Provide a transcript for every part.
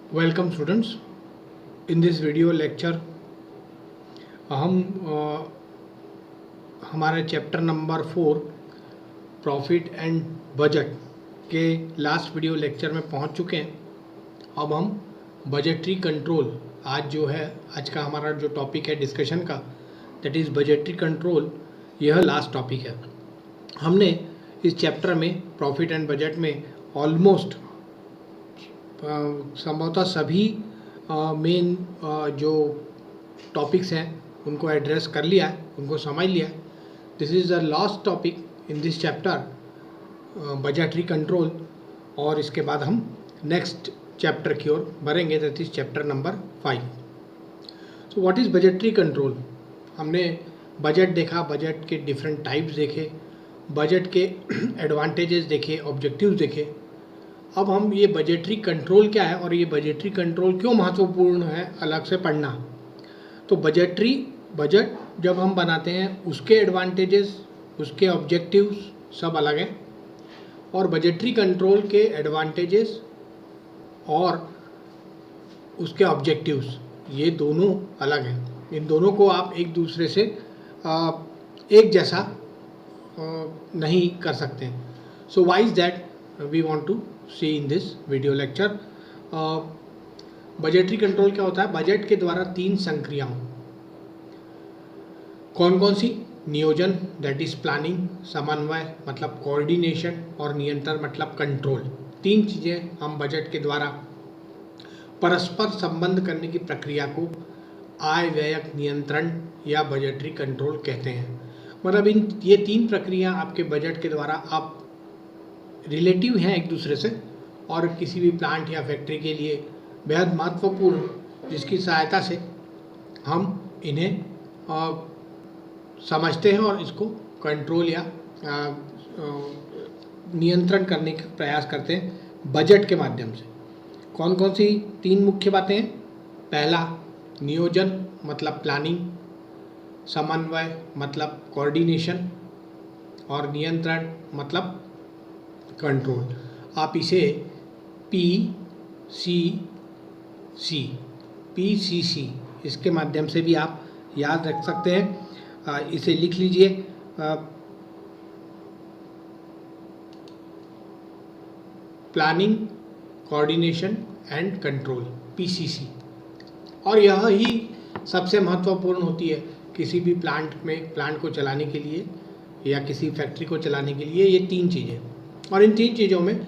Welcome students. In this video lecture हम हमारे chapter number 4 profit and budget के last video lecture में पहुंच चुके हैं। अब हम बजटरी कंट्रोल, आज का हमारा जो टॉपिक है डिस्कशन का, दैट इज़ बजटरी कंट्रोल, यह लास्ट टॉपिक है। हमने इस चैप्टर में प्रॉफिट एंड बजट में ऑलमोस्ट संभवतः सभी मेन जो टॉपिक्स हैं उनको एड्रेस कर लिया है, उनको समझ लिया है। This is the last topic in this chapter budgetary control, और इसके बाद हम नेक्स्ट चैप्टर की ओर बढ़ेंगे, that is chapter number 5। So what is budgetary control? हमने बजट देखा, बजट के डिफरेंट टाइप्स देखे, बजट के एडवांटेजेस देखे, ऑब्जेक्टिव्स देखे। अब हम ये बजटरी कंट्रोल क्या है और ये बजटरी कंट्रोल क्यों महत्वपूर्ण है अलग से पढ़ना। तो बजट जब हम बनाते हैं उसके एडवांटेजेस, उसके ऑब्जेक्टिव्स सब अलग हैं, और बजटरी कंट्रोल के एडवांटेजेस और उसके ऑब्जेक्टिव्स ये दोनों अलग हैं। इन दोनों को आप एक दूसरे से एक जैसा नहीं कर सकते। So why is that we want to see in this video lecture. Budgetary control क्या होता है? बजट के द्वारा 3 संक्रियाओं, कौन कौन सी? नियोजन दैट इज प्लानिंग, समन्वय मतलब कोऑर्डिनेशन, और नियंत्रण मतलब कंट्रोल। 3 चीज़ें हम बजट के द्वारा परस्पर संबंध करने की प्रक्रिया को आय व्यय नियंत्रण या बजटरी कंट्रोल कहते हैं। मतलब ये 3 प्रक्रिया आपके बजट के द्वारा आप रिलेटिव हैं एक दूसरे से, और किसी भी प्लांट या फैक्ट्री के लिए बेहद महत्वपूर्ण, जिसकी सहायता से हम इन्हें समझते हैं और इसको कंट्रोल या नियंत्रण करने का प्रयास करते हैं बजट के माध्यम से। कौन कौन सी 3 मुख्य बातें हैं? पहला, नियोजन मतलब प्लानिंग, समन्वय मतलब कोऑर्डिनेशन, और नियंत्रण मतलब कंट्रोल। आप इसे PCC इसके माध्यम से भी आप याद रख सकते हैं। इसे लिख लीजिए, planning, coordination and control, PCC। और यह ही सबसे महत्वपूर्ण होती है किसी भी प्लांट को चलाने के लिए या किसी फैक्ट्री को चलाने के लिए, ये 3 चीज़ें। और इन 3 चीज़ों में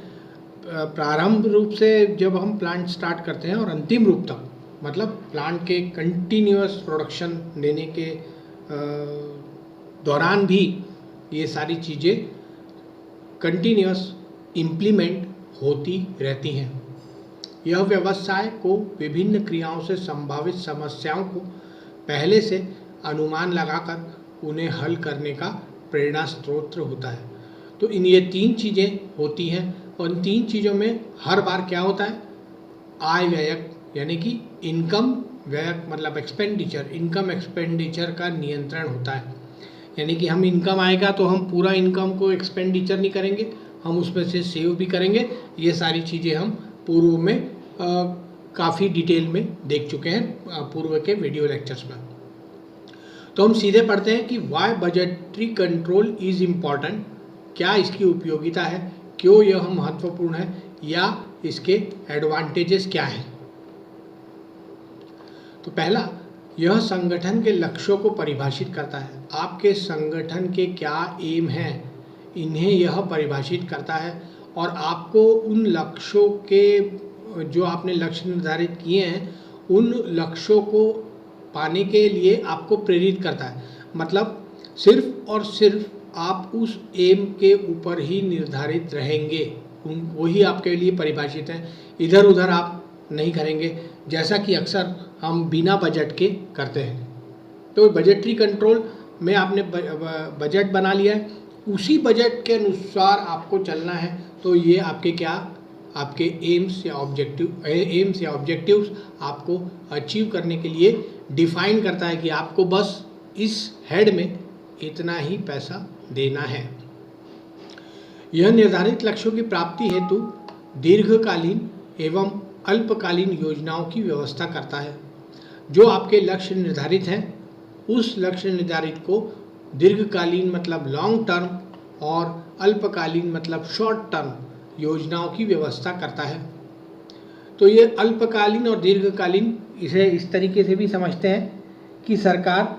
प्रारंभ रूप से जब हम प्लांट स्टार्ट करते हैं और अंतिम रूप तक, मतलब प्लांट के कंटिन्यूअस प्रोडक्शन देने के दौरान भी ये सारी चीज़ें कंटिन्यूअस इम्प्लीमेंट होती रहती हैं। यह व्यवसाय को विभिन्न क्रियाओं से संभावित समस्याओं को पहले से अनुमान लगाकर उन्हें हल करने का प्रेरणा स्रोत होता है। तो ये 3 चीज़ें होती हैं, और इन 3 चीज़ों में हर बार क्या होता है? आय व्यय यानी कि इनकम व्यय मतलब एक्सपेंडिचर, इनकम एक्सपेंडिचर का नियंत्रण होता है। यानी कि हम इनकम आएगा तो हम पूरा इनकम को एक्सपेंडिचर नहीं करेंगे, हम उसमें से सेव भी करेंगे। ये सारी चीज़ें हम पूर्व में काफ़ी डिटेल में देख चुके हैं पूर्व के वीडियो लेक्चर्स में। तो हम सीधे पढ़ते हैं कि why budgetary control is important. क्या इसकी उपयोगिता है, क्यों यह महत्वपूर्ण है, या इसके एडवांटेजेस क्या हैं। तो पहला, यह संगठन के लक्ष्यों को परिभाषित करता है। आपके संगठन के क्या एम हैं, इन्हें यह परिभाषित करता है, और आपको उन लक्ष्यों के, जो आपने लक्ष्य निर्धारित किए हैं, उन लक्ष्यों को पाने के लिए आपको प्रेरित करता है। मतलब सिर्फ और सिर्फ आप उस एम के ऊपर ही निर्धारित रहेंगे, वही आपके लिए परिभाषित है, इधर उधर आप नहीं करेंगे, जैसा कि अक्सर हम बिना बजट के करते हैं। तो बजटरी कंट्रोल में आपने बजट बना लिया है, उसी बजट के अनुसार आपको चलना है। तो ये आपके एम्स या ऑब्जेक्टिव्स आपको अचीव करने के लिए डिफाइन करता है कि आपको बस इस हेड में इतना ही पैसा देना है। यह निर्धारित लक्ष्यों की प्राप्ति हेतु दीर्घकालीन एवं अल्पकालीन योजनाओं की व्यवस्था करता है। जो आपके लक्ष्य निर्धारित हैं उस लक्ष्य निर्धारित को दीर्घकालीन मतलब लॉन्ग टर्म और अल्पकालीन मतलब शॉर्ट टर्म योजनाओं की व्यवस्था करता है। तो ये अल्पकालीन और दीर्घकालीन इसे इस तरीके से भी समझते हैं कि सरकार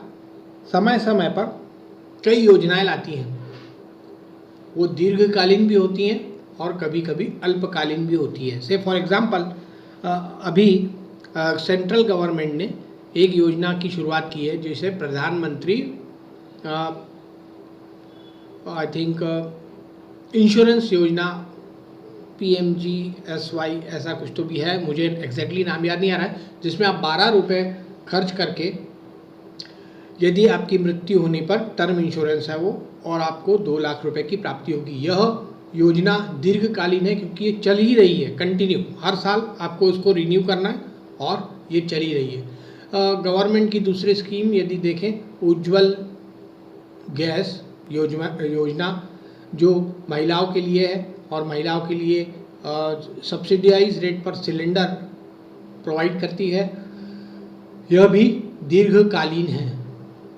समय समय पर कई योजनाएं लाती हैं, वो दीर्घकालीन भी होती हैं और कभी कभी अल्पकालीन भी होती है। से फॉर एग्जांपल अभी सेंट्रल गवर्नमेंट ने एक योजना की शुरुआत की है जिसे प्रधानमंत्री आई थिंक इंश्योरेंस योजना PMGSY ऐसा कुछ तो भी है, मुझे एग्जैक्टली नाम याद नहीं आ रहा है, जिसमें आप 12 रुपये खर्च करके यदि आपकी मृत्यु होने पर टर्म इंश्योरेंस है वो, और आपको 2 लाख रुपए की प्राप्ति होगी। यह योजना दीर्घकालीन है क्योंकि ये चल ही रही है कंटिन्यू, हर साल आपको उसको रिन्यू करना है और ये चली रही है। गवर्नमेंट की दूसरी स्कीम यदि देखें, उज्ज्वल गैस योजना जो महिलाओं के लिए है और महिलाओं के लिए सब्सिडाइज रेट पर सिलेंडर प्रोवाइड करती है, यह भी दीर्घकालीन है।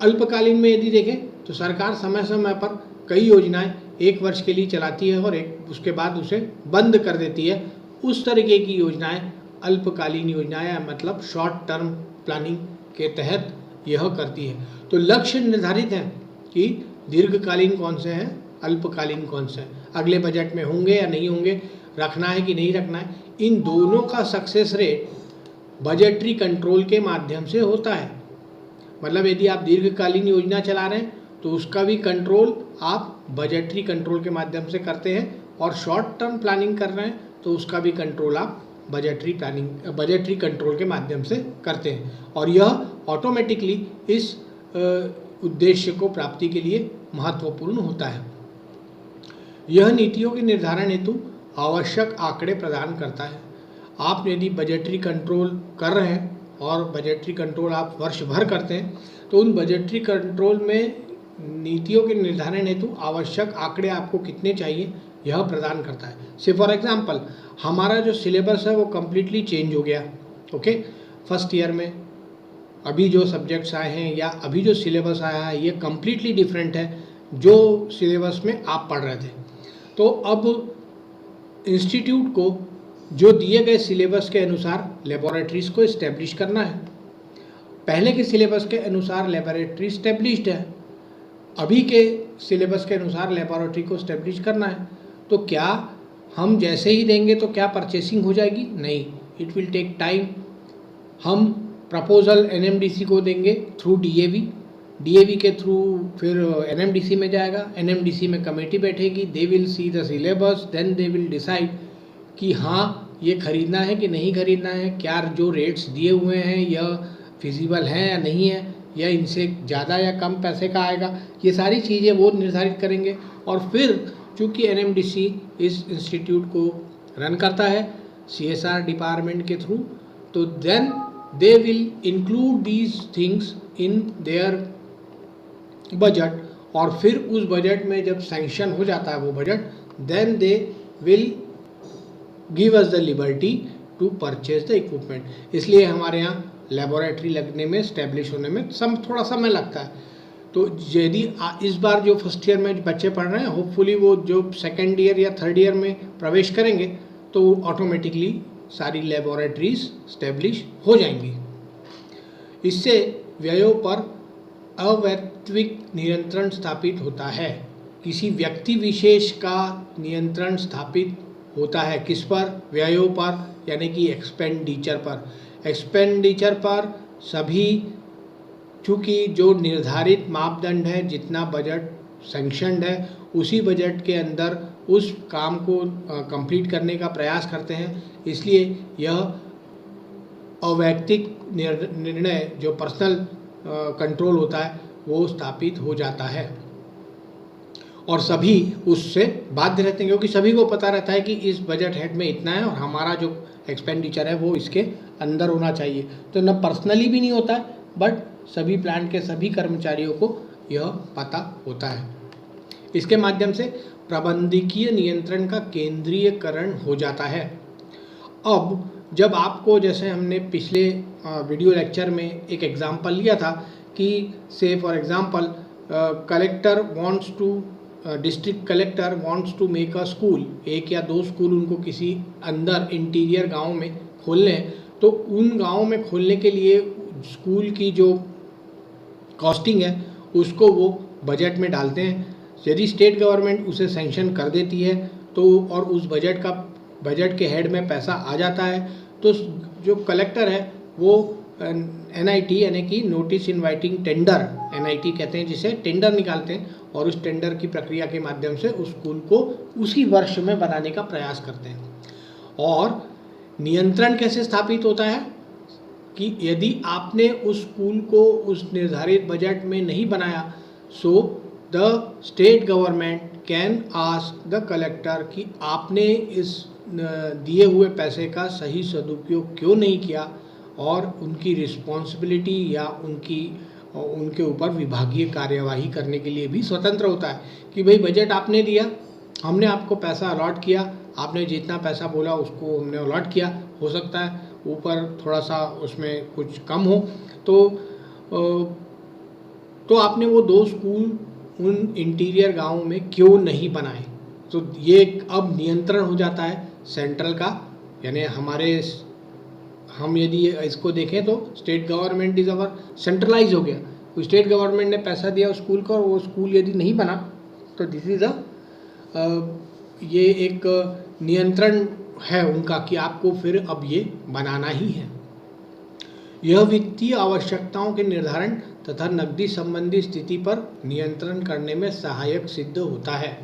अल्पकालीन में यदि देखें तो सरकार समय समय पर कई योजनाएं 1 वर्ष के लिए चलाती है और उसके बाद उसे बंद कर देती है। उस तरीके की योजनाएं अल्पकालीन योजनाएं मतलब शॉर्ट टर्म प्लानिंग के तहत यह करती है। तो लक्ष्य निर्धारित हैं कि दीर्घकालीन कौन से हैं, अल्पकालीन कौन से हैं, अगले बजट में होंगे या नहीं होंगे, रखना है कि नहीं रखना है। इन दोनों का सक्सेस रेट बजटरी कंट्रोल के माध्यम से होता है। मतलब यदि आप दीर्घकालीन योजना चला रहे हैं तो उसका भी कंट्रोल आप बजटरी कंट्रोल के माध्यम से करते हैं, और शॉर्ट टर्म प्लानिंग कर रहे हैं तो उसका भी कंट्रोल आप बजटरी कंट्रोल के माध्यम से करते हैं, और यह ऑटोमेटिकली इस उद्देश्य को प्राप्ति के लिए महत्वपूर्ण होता है। यह नीतियों के निर्धारण हेतु आवश्यक आंकड़े प्रदान करता है। आप यदि बजटरी कंट्रोल कर रहे हैं और बजटरी कंट्रोल आप वर्ष भर करते हैं तो उन बजटरी कंट्रोल में नीतियों के निर्धारण हेतु आवश्यक आंकड़े आपको कितने चाहिए यह प्रदान करता है। से फॉर एग्जांपल हमारा जो सिलेबस है वो कम्प्लीटली चेंज हो गया। ओके, फर्स्ट ईयर में अभी जो सब्जेक्ट्स आए हैं या अभी जो सिलेबस आया है ये कम्प्लीटली डिफरेंट है जो सिलेबस में आप पढ़ रहे थे। तो अब इंस्टीट्यूट को जो दिए गए सिलेबस के अनुसार लेबोरेटरीज को इस्टेब्लिश करना है। पहले के सिलेबस के अनुसार लेबोरेटरी इस्टेब्लिश्ड है, अभी के सिलेबस के अनुसार लेबोरेटरी को इस्टेब्लिश करना है। तो क्या हम जैसे ही देंगे तो क्या परचेसिंग हो जाएगी? नहीं, इट विल टेक टाइम। हम प्रपोजल NMDC को देंगे थ्रू DAV के थ्रू फिर NMDC में जाएगा, NMDC में कमेटी बैठेगी, they will see the syllabus, then they will decide कि हाँ ये खरीदना है कि नहीं खरीदना है, क्या जो रेट्स दिए हुए हैं यह फिजिबल हैं या नहीं है, या इनसे ज़्यादा या कम पैसे का आएगा, ये सारी चीज़ें वो निर्धारित करेंगे। और फिर चूँकि NMDC इस इंस्टीट्यूट को रन करता है CSR डिपार्टमेंट के थ्रू, तो then they will include these things in their budget, और फिर उस बजट में जब सैंक्शन हो जाता है वो budget, then they will give us the liberty to purchase the equipment. इसलिए हमारे यहाँ लेबोरेटरी लगने में, स्टैब्लिश होने में थोड़ा समय लगता है। तो यदि इस बार जो फर्स्ट ईयर में बच्चे पढ़ रहे हैं, होपफुली वो जो सेकेंड ईयर या थर्ड ईयर में प्रवेश करेंगे तो ऑटोमेटिकली सारी लेबोरेटरीज स्टैब्लिश हो जाएंगी। इससे व्ययों पर अवैतनिक नियंत्रण स्थापित होता है। किसी व्यक्ति विशेष का नियंत्रण स्थापित होता है किस पर? व्ययों पर, यानी कि एक्सपेंडिचर पर। एक्सपेंडिचर पर सभी, चूँकि जो निर्धारित मापदंड है, जितना बजट सैंक्शनड है उसी बजट के अंदर उस काम को कंप्लीट करने का प्रयास करते हैं, इसलिए यह अवैयक्तिक निर्णय जो पर्सनल कंट्रोल होता है वो स्थापित हो जाता है, और सभी उससे बाध्य रहते हैं क्योंकि सभी को पता रहता है कि इस बजट हेड में इतना है और हमारा जो एक्सपेंडिचर है वो इसके अंदर होना चाहिए। तो न पर्सनली भी नहीं होता है, बट सभी प्लांट के सभी कर्मचारियों को यह पता होता है। इसके माध्यम से प्रबंधकीय नियंत्रण का केंद्रीयकरण हो जाता है। अब जब आपको, जैसे हमने पिछले वीडियो लेक्चर में एक एग्जांपल लिया था कि say for example collector wants to district collector wants to make a school, एक या दो स्कूल उनको किसी अंदर इंटीरियर गांव में खोलने हैं, तो उन गांव में खोलने के लिए स्कूल की जो कॉस्टिंग है उसको वो बजट में डालते हैं। यदि स्टेट गवर्नमेंट उसे सैंक्शन कर देती है तो और उस बजट के हेड में पैसा आ जाता है, तो जो कलेक्टर है वो NIT यानी कि नोटिस इनवाइटिंग टेंडर, NIT कहते हैं जिसे, टेंडर निकालते हैं और उस टेंडर की प्रक्रिया के माध्यम से उस स्कूल को उसी वर्ष में बनाने का प्रयास करते हैं। और नियंत्रण कैसे स्थापित होता है कि यदि आपने उस स्कूल को उस निर्धारित बजट में नहीं बनाया, so the state government can ask the collector कि आपने इस दिए हुए पैसे का सही सदुपयोग क्यों नहीं किया, और उनकी रिस्पॉन्सिबिलिटी या उनके ऊपर विभागीय कार्यवाही करने के लिए भी स्वतंत्र होता है कि भाई बजट आपने दिया, हमने आपको पैसा अलॉट किया, आपने जितना पैसा बोला उसको हमने अलॉट किया, हो सकता है ऊपर थोड़ा सा उसमें कुछ कम हो, तो आपने वो 2 स्कूल उन इंटीरियर गाँव में क्यों नहीं बनाए। तो ये अब नियंत्रण हो जाता है सेंट्रल का, यानी हम यदि इसको देखें तो state government is our centralize हो गया। तो स्टेट गवर्नमेंट ने पैसा दिया उस स्कूल को और वो स्कूल यदि नहीं बना तो दिस इज ये एक नियंत्रण है उनका कि आपको फिर अब ये बनाना ही है। यह वित्तीय आवश्यकताओं के निर्धारण तथा नकदी संबंधी स्थिति पर नियंत्रण करने में सहायक सिद्ध होता है।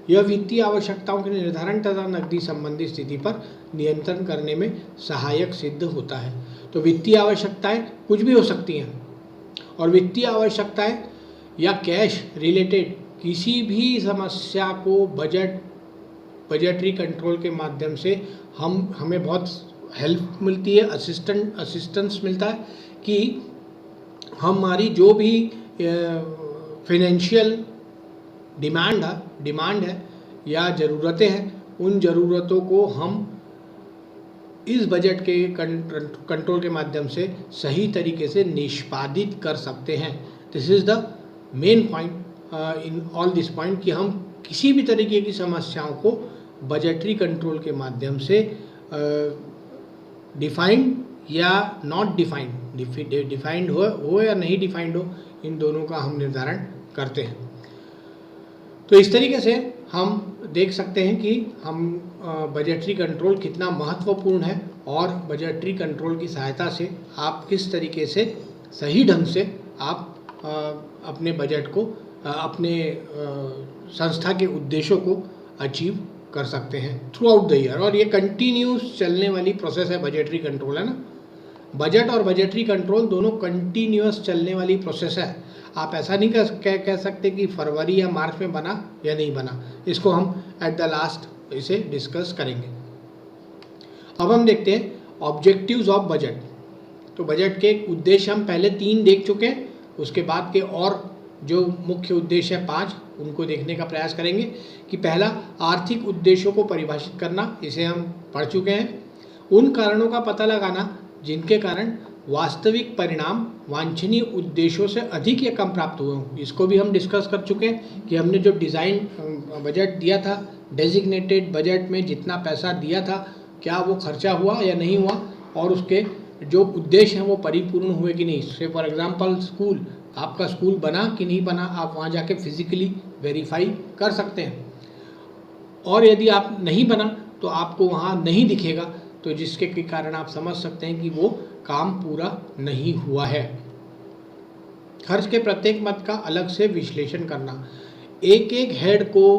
यह वित्तीय आवश्यकताओं के निर्धारण तथा नकदी संबंधी स्थिति पर नियंत्रण करने में सहायक सिद्ध होता है। तो वित्तीय आवश्यकताएं कुछ भी हो सकती हैं, और वित्तीय आवश्यकताएं या कैश रिलेटेड किसी भी समस्या को बजटरी कंट्रोल के माध्यम से हमें बहुत हेल्प मिलती है, असिस्टेंस मिलता है कि हमारी जो भी फाइनेंशियल डिमांड है या ज़रूरतें हैं, उन ज़रूरतों को हम इस बजट के कंट्रोल के माध्यम से सही तरीके से निष्पादित कर सकते हैं। This is the main point in all this point कि हम किसी भी तरीके की समस्याओं को बजटरी कंट्रोल के माध्यम से डिफाइंड या नॉट डिफाइंड हो या नहीं डिफाइंड हो, इन दोनों का हम निर्धारण करते हैं। तो इस तरीके से हम देख सकते हैं कि हम बजटरी कंट्रोल कितना महत्वपूर्ण है, और बजटरी कंट्रोल की सहायता से आप किस तरीके से सही ढंग से आप अपने बजट को अपने संस्था के उद्देश्यों को अचीव कर सकते हैं थ्रू आउट द ईयर। और ये कंटिन्यूस चलने वाली प्रोसेस है बजटरी कंट्रोल, है ना। बजट और बजटरी कंट्रोल दोनों कंटिन्यूस चलने वाली प्रोसेस है। आप ऐसा नहीं कह सकते कि फरवरी या मार्च में बना या नहीं बना। इसको हम एट द लास्ट इसे डिस्कस करेंगे। अब हम देखते हैं ऑब्जेक्टिव्स ऑफ बजट। तो बजट के उद्देश्य हम पहले 3 देख चुके हैं, उसके बाद के और जो मुख्य उद्देश्य है 5 उनको देखने का प्रयास करेंगे। कि पहला, आर्थिक उद्देश्यों को परिभाषित करना, इसे हम पढ़ चुके हैं। उन कारणों का पता लगाना जिनके कारण वास्तविक परिणाम वांछनीय उद्देश्यों से अधिक या कम प्राप्त हुए हों, इसको भी हम डिस्कस कर चुके हैं कि हमने जो डिज़ाइन बजट दिया था, डेजिग्नेटेड बजट में जितना पैसा दिया था, क्या वो खर्चा हुआ या नहीं हुआ, और उसके जो उद्देश्य हैं वो परिपूर्ण हुए कि नहीं। से फॉर एग्जांपल स्कूल, आपका स्कूल बना कि नहीं बना, आप वहाँ जाके फिजिकली वेरीफाई कर सकते हैं। और यदि आप नहीं बना तो आपको वहाँ नहीं दिखेगा, तो जिसके कारण आप समझ सकते हैं कि वो काम पूरा नहीं हुआ है। खर्च के प्रत्येक मद का अलग से विश्लेषण करना, एक एक हेड को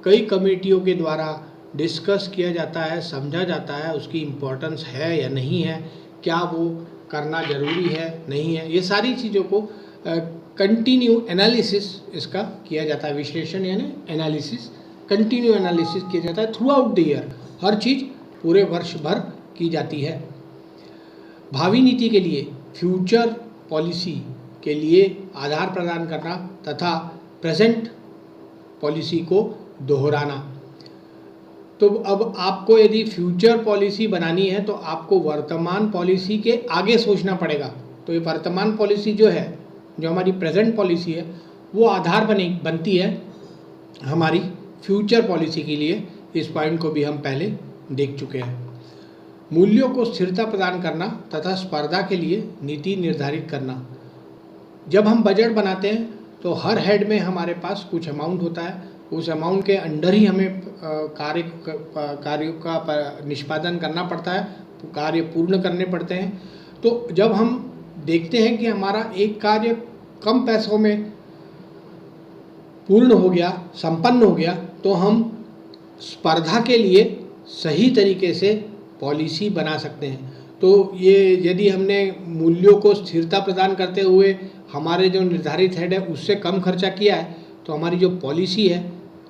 कई कमेटियों के द्वारा डिस्कस किया जाता है, समझा जाता है उसकी इम्पोर्टेंस है या नहीं है, क्या वो करना ज़रूरी है नहीं है, ये सारी चीज़ों को कंटिन्यू एनालिसिस इसका किया जाता है। विश्लेषण यानी एनालिसिस, कंटिन्यू एनालिसिस किया जाता है थ्रू आउट द ईयर, हर चीज़ पूरे वर्ष भर की जाती है। भावी नीति के लिए, फ्यूचर पॉलिसी के लिए आधार प्रदान करना तथा प्रेजेंट पॉलिसी को दोहराना। तो अब आपको यदि फ्यूचर पॉलिसी बनानी है तो आपको वर्तमान पॉलिसी के आगे सोचना पड़ेगा। तो ये वर्तमान पॉलिसी जो है, जो हमारी प्रेजेंट पॉलिसी है, वो आधार बनती है हमारी फ्यूचर पॉलिसी के लिए। इस पॉइंट को भी हम पहले देख चुके हैं। मूल्यों को स्थिरता प्रदान करना तथा स्पर्धा के लिए नीति निर्धारित करना। जब हम बजट बनाते हैं तो हर हेड में हमारे पास कुछ अमाउंट होता है, उस अमाउंट के अंडर ही हमें कार्यों का निष्पादन करना पड़ता है, कार्य पूर्ण करने पड़ते हैं। तो जब हम देखते हैं कि हमारा एक कार्य कम पैसों में पूर्ण हो गया, संपन्न हो गया, तो हम स्पर्धा के लिए सही तरीके से पॉलिसी बना सकते हैं। तो ये यदि हमने मूल्यों को स्थिरता प्रदान करते हुए हमारे जो निर्धारित हेड है उससे कम खर्चा किया है, तो हमारी जो पॉलिसी है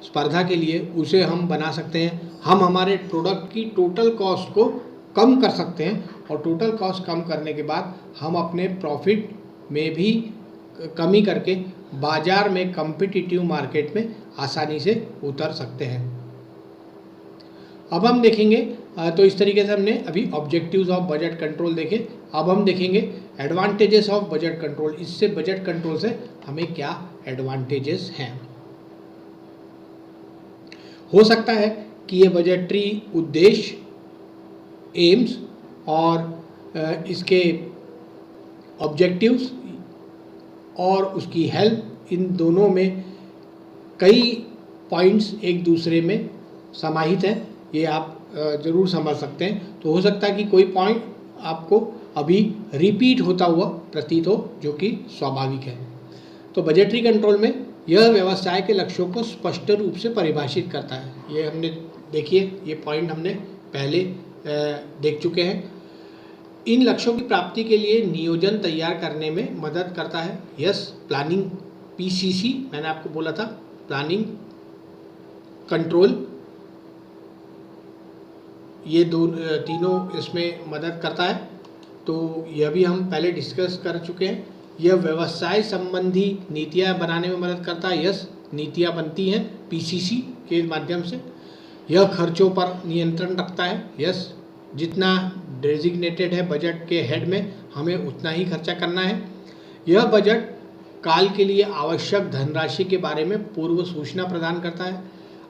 स्पर्धा के लिए उसे हम बना सकते हैं। हम हमारे प्रोडक्ट की टोटल कॉस्ट को कम कर सकते हैं, और टोटल कॉस्ट कम करने के बाद हम अपने प्रॉफिट में भी कमी करके बाजार में कॉम्पिटिटिव मार्केट में आसानी से उतर सकते हैं। अब हम देखेंगे, तो इस तरीके से हमने अभी ऑब्जेक्टिव्स ऑफ बजट कंट्रोल देखे। अब हम देखेंगे एडवांटेजेस ऑफ बजट कंट्रोल। इससे बजट कंट्रोल से हमें क्या एडवांटेजेस हैं। हो सकता है कि ये बजटरी उद्देश्य, एम्स और इसके ऑब्जेक्टिव्स और उसकी हेल्प, इन दोनों में कई पॉइंट्स एक दूसरे में समाहित हैं, ये आप ज़रूर समझ सकते हैं। तो हो सकता है कि कोई पॉइंट आपको अभी रिपीट होता हुआ प्रतीत हो, जो कि स्वाभाविक है। तो बजटरी कंट्रोल में यह व्यवसाय के लक्ष्यों को स्पष्ट रूप से परिभाषित करता है। ये हमने देखिए, ये पॉइंट हमने पहले देख चुके हैं। इन लक्ष्यों की प्राप्ति के लिए नियोजन तैयार करने में मदद करता है। यस, प्लानिंग, पीसीसी मैंने आपको बोला था, प्लानिंग, कंट्रोल, ये तीनों इसमें मदद करता है। तो यह भी हम पहले डिस्कस कर चुके हैं। यह व्यवसाय संबंधी नीतियाँ बनाने में मदद करता है। यस, नीतियाँ बनती हैं पीसीसी के माध्यम से। यह खर्चों पर नियंत्रण रखता है। यस, जितना डेजिग्नेटेड है बजट के हेड में, हमें उतना ही खर्चा करना है। यह बजट काल के लिए आवश्यक धनराशि के बारे में पूर्व सूचना प्रदान करता है।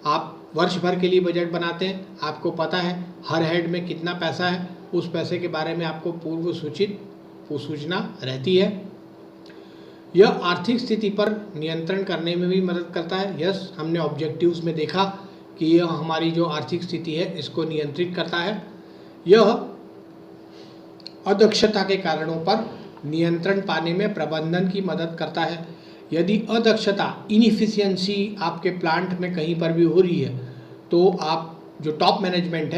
आप वर्ष भर के लिए बजट बनाते हैं, आपको पता है हर हेड में कितना पैसा है, उस पैसे के बारे में आपको पूर्व सूचना रहती है। यह आर्थिक स्थिति पर नियंत्रण करने में भी मदद करता है। यस, हमने ऑब्जेक्टिव्स में देखा कि यह हमारी जो आर्थिक स्थिति है इसको नियंत्रित करता है। यह अदक्षता के कारणों पर नियंत्रण पाने में प्रबंधन की मदद करता है। यदि अदक्षता, इनएफिशिएंसी आपके प्लांट में कहीं पर भी हो रही है, तो आप जो टॉप मैनेजमेंट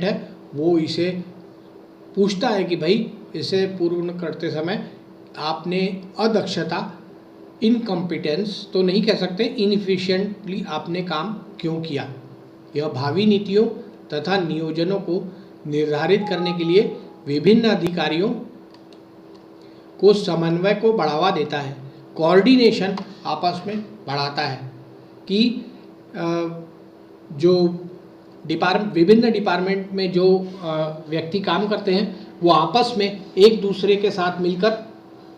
है वो इसे पूछता है कि भाई इसे पूर्ण करते समय आपने अदक्षता, इनकॉम्पिटेंस तो नहीं कह सकते, इनएफिशिएंटली आपने काम क्यों किया। यह भावी नीतियों तथा नियोजनों को निर्धारित करने के लिए विभिन्न अधिकारियों को समन्वय को बढ़ावा देता है। कोऑर्डिनेशन आपस में बढ़ाता है कि जो विभिन्न डिपार्टमेंट में जो व्यक्ति काम करते हैं वो आपस में एक दूसरे के साथ मिलकर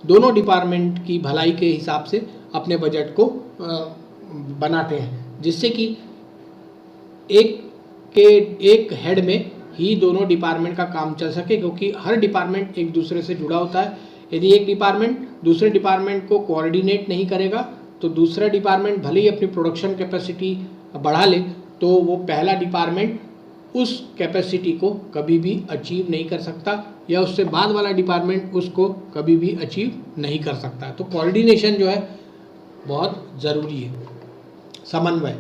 दोनों डिपार्टमेंट की भलाई के हिसाब से अपने बजट को बनाते हैं, जिससे कि एक हेड में ही दोनों डिपार्टमेंट का काम चल सके, क्योंकि हर डिपार्टमेंट एक दूसरे से जुड़ा होता है। यदि एक डिपार्टमेंट दूसरे डिपार्टमेंट को कोऑर्डिनेट नहीं करेगा तो दूसरा डिपार्टमेंट भले ही अपनी प्रोडक्शन कैपेसिटी बढ़ा ले, तो वो पहला डिपार्टमेंट उस कैपेसिटी को कभी भी अचीव नहीं कर सकता, या उससे बाद वाला डिपार्टमेंट उसको कभी भी अचीव नहीं कर सकता। तो कोऑर्डिनेशन जो है बहुत ज़रूरी है, समन्वय।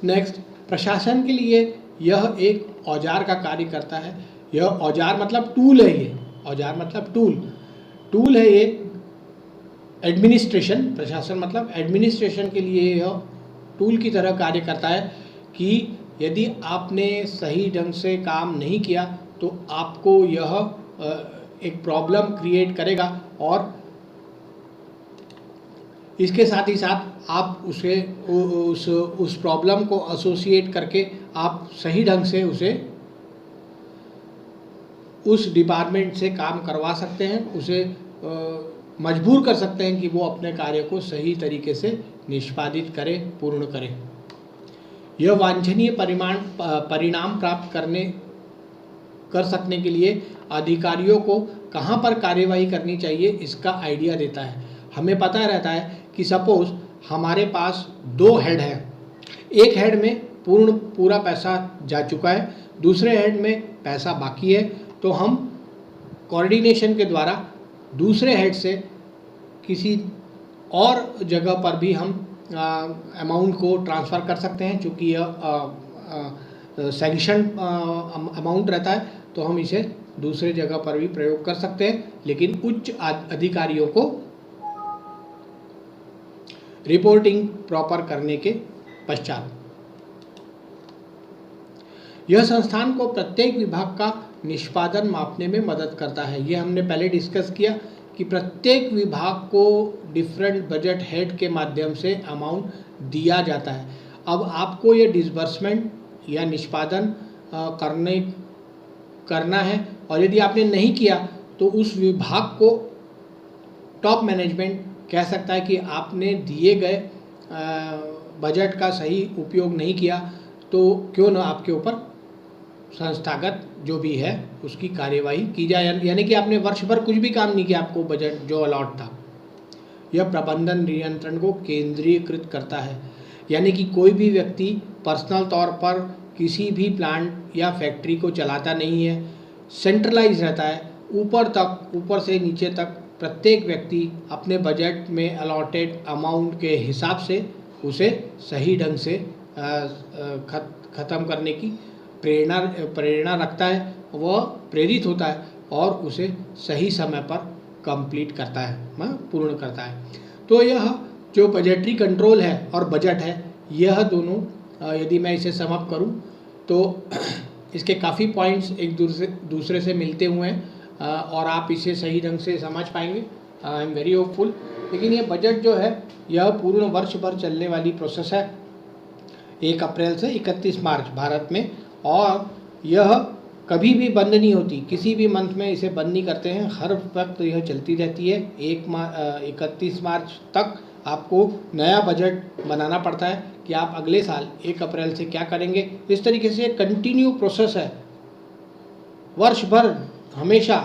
नेक्स्ट, प्रशासन के लिए यह एक औजार का कार्य करता है। यह औजार मतलब टूल है, ये औजार मतलब टूल है, ये एडमिनिस्ट्रेशन, प्रशासन मतलब एडमिनिस्ट्रेशन के लिए यह टूल की तरह कार्य करता है कि यदि आपने सही ढंग से काम नहीं किया तो आपको यह एक प्रॉब्लम क्रिएट करेगा और इसके साथ ही साथ आप उसे उस प्रॉब्लम को एसोसिएट करके आप सही ढंग से उसे उस डिपार्टमेंट से काम करवा सकते हैं, उसे मजबूर कर सकते हैं कि वो अपने कार्य को सही तरीके से निष्पादित करें, पूर्ण करें। यह वांछनीय परिणाम प्राप्त कर सकने के लिए अधिकारियों को कहाँ पर कार्यवाही करनी चाहिए इसका आइडिया देता है। हमें पता रहता है कि सपोज हमारे पास 2 हेड हैं, एक हेड में पूरा पैसा जा चुका है, दूसरे हेड में पैसा बाकी है, तो हम कोऑर्डिनेशन के द्वारा दूसरे हेड से किसी और जगह पर भी हम अमाउंट को ट्रांसफ़र कर सकते हैं। चूँकि यह सैंक्शन अमाउंट रहता है तो हम इसे दूसरे जगह पर भी प्रयोग कर सकते हैं, लेकिन उच्च अधिकारियों को रिपोर्टिंग प्रॉपर करने के पश्चात। यह संस्थान को प्रत्येक विभाग का निष्पादन मापने में मदद करता है। ये हमने पहले डिस्कस किया कि प्रत्येक विभाग को डिफरेंट बजट हेड के माध्यम से अमाउंट दिया जाता है। अब आपको ये डिसबर्समेंट या निष्पादन करना है, और यदि आपने नहीं किया तो उस विभाग को टॉप मैनेजमेंट कह सकता है कि आपने दिए गए बजट का सही उपयोग नहीं किया, तो क्यों न आपके ऊपर संस्थागत जो भी है उसकी कार्यवाही की जाए, यानी कि आपने वर्ष भर कुछ भी काम नहीं किया, आपको बजट जो अलॉट था। यह प्रबंधन नियंत्रण को केंद्रीकृत करता है, यानी कि कोई भी व्यक्ति पर्सनल तौर पर किसी भी प्लांट या फैक्ट्री को चलाता नहीं है, सेंट्रलाइज रहता है। ऊपर से नीचे तक प्रत्येक व्यक्ति अपने बजट में अलॉटेड अमाउंट के हिसाब से उसे सही ढंग से ख़त्म करने की प्रेरणा रखता है, वह प्रेरित होता है और उसे सही समय पर कंप्लीट करता है, पूर्ण करता है। तो यह जो बजटरी कंट्रोल है और बजट है, यह दोनों यदि मैं इसे सम अप करूं तो इसके काफ़ी पॉइंट्स एक दूसरे से मिलते हुए हैं और आप इसे सही ढंग से समझ पाएंगे। I am very hopeful. लेकिन ये बजट जो है यह पूर्ण वर्ष भर चलने वाली प्रोसेस है, 1 अप्रैल से 31 मार्च भारत में, और यह कभी भी बंद नहीं होती, किसी भी मंथ में इसे बंद नहीं करते हैं, हर वक्त यह चलती रहती है। 31 मार्च तक आपको नया बजट बनाना पड़ता है कि आप अगले साल 1 अप्रैल से क्या करेंगे। इस तरीके से कंटिन्यू प्रोसेस है, वर्ष भर हमेशा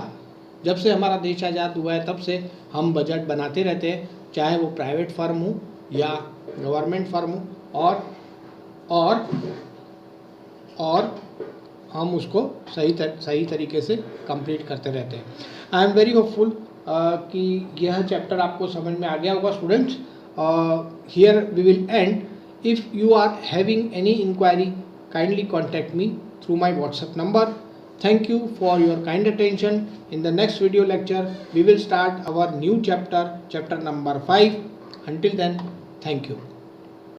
जब से हमारा देश आज़ाद हुआ है तब से हम बजट बनाते रहते हैं, चाहे वो प्राइवेट फर्म हो या गवर्नमेंट फर्म हो, और हम उसको सही तरीके से कंप्लीट करते रहते हैं। आई एम वेरी होपफुल कि यह चैप्टर आपको समझ में आ गया होगा students. Here we will end. If you are having any inquiry kindly contact me through my WhatsApp number. Thank you for your kind attention. In the next video lecture, we will start our new chapter number 5. Until then, thank you.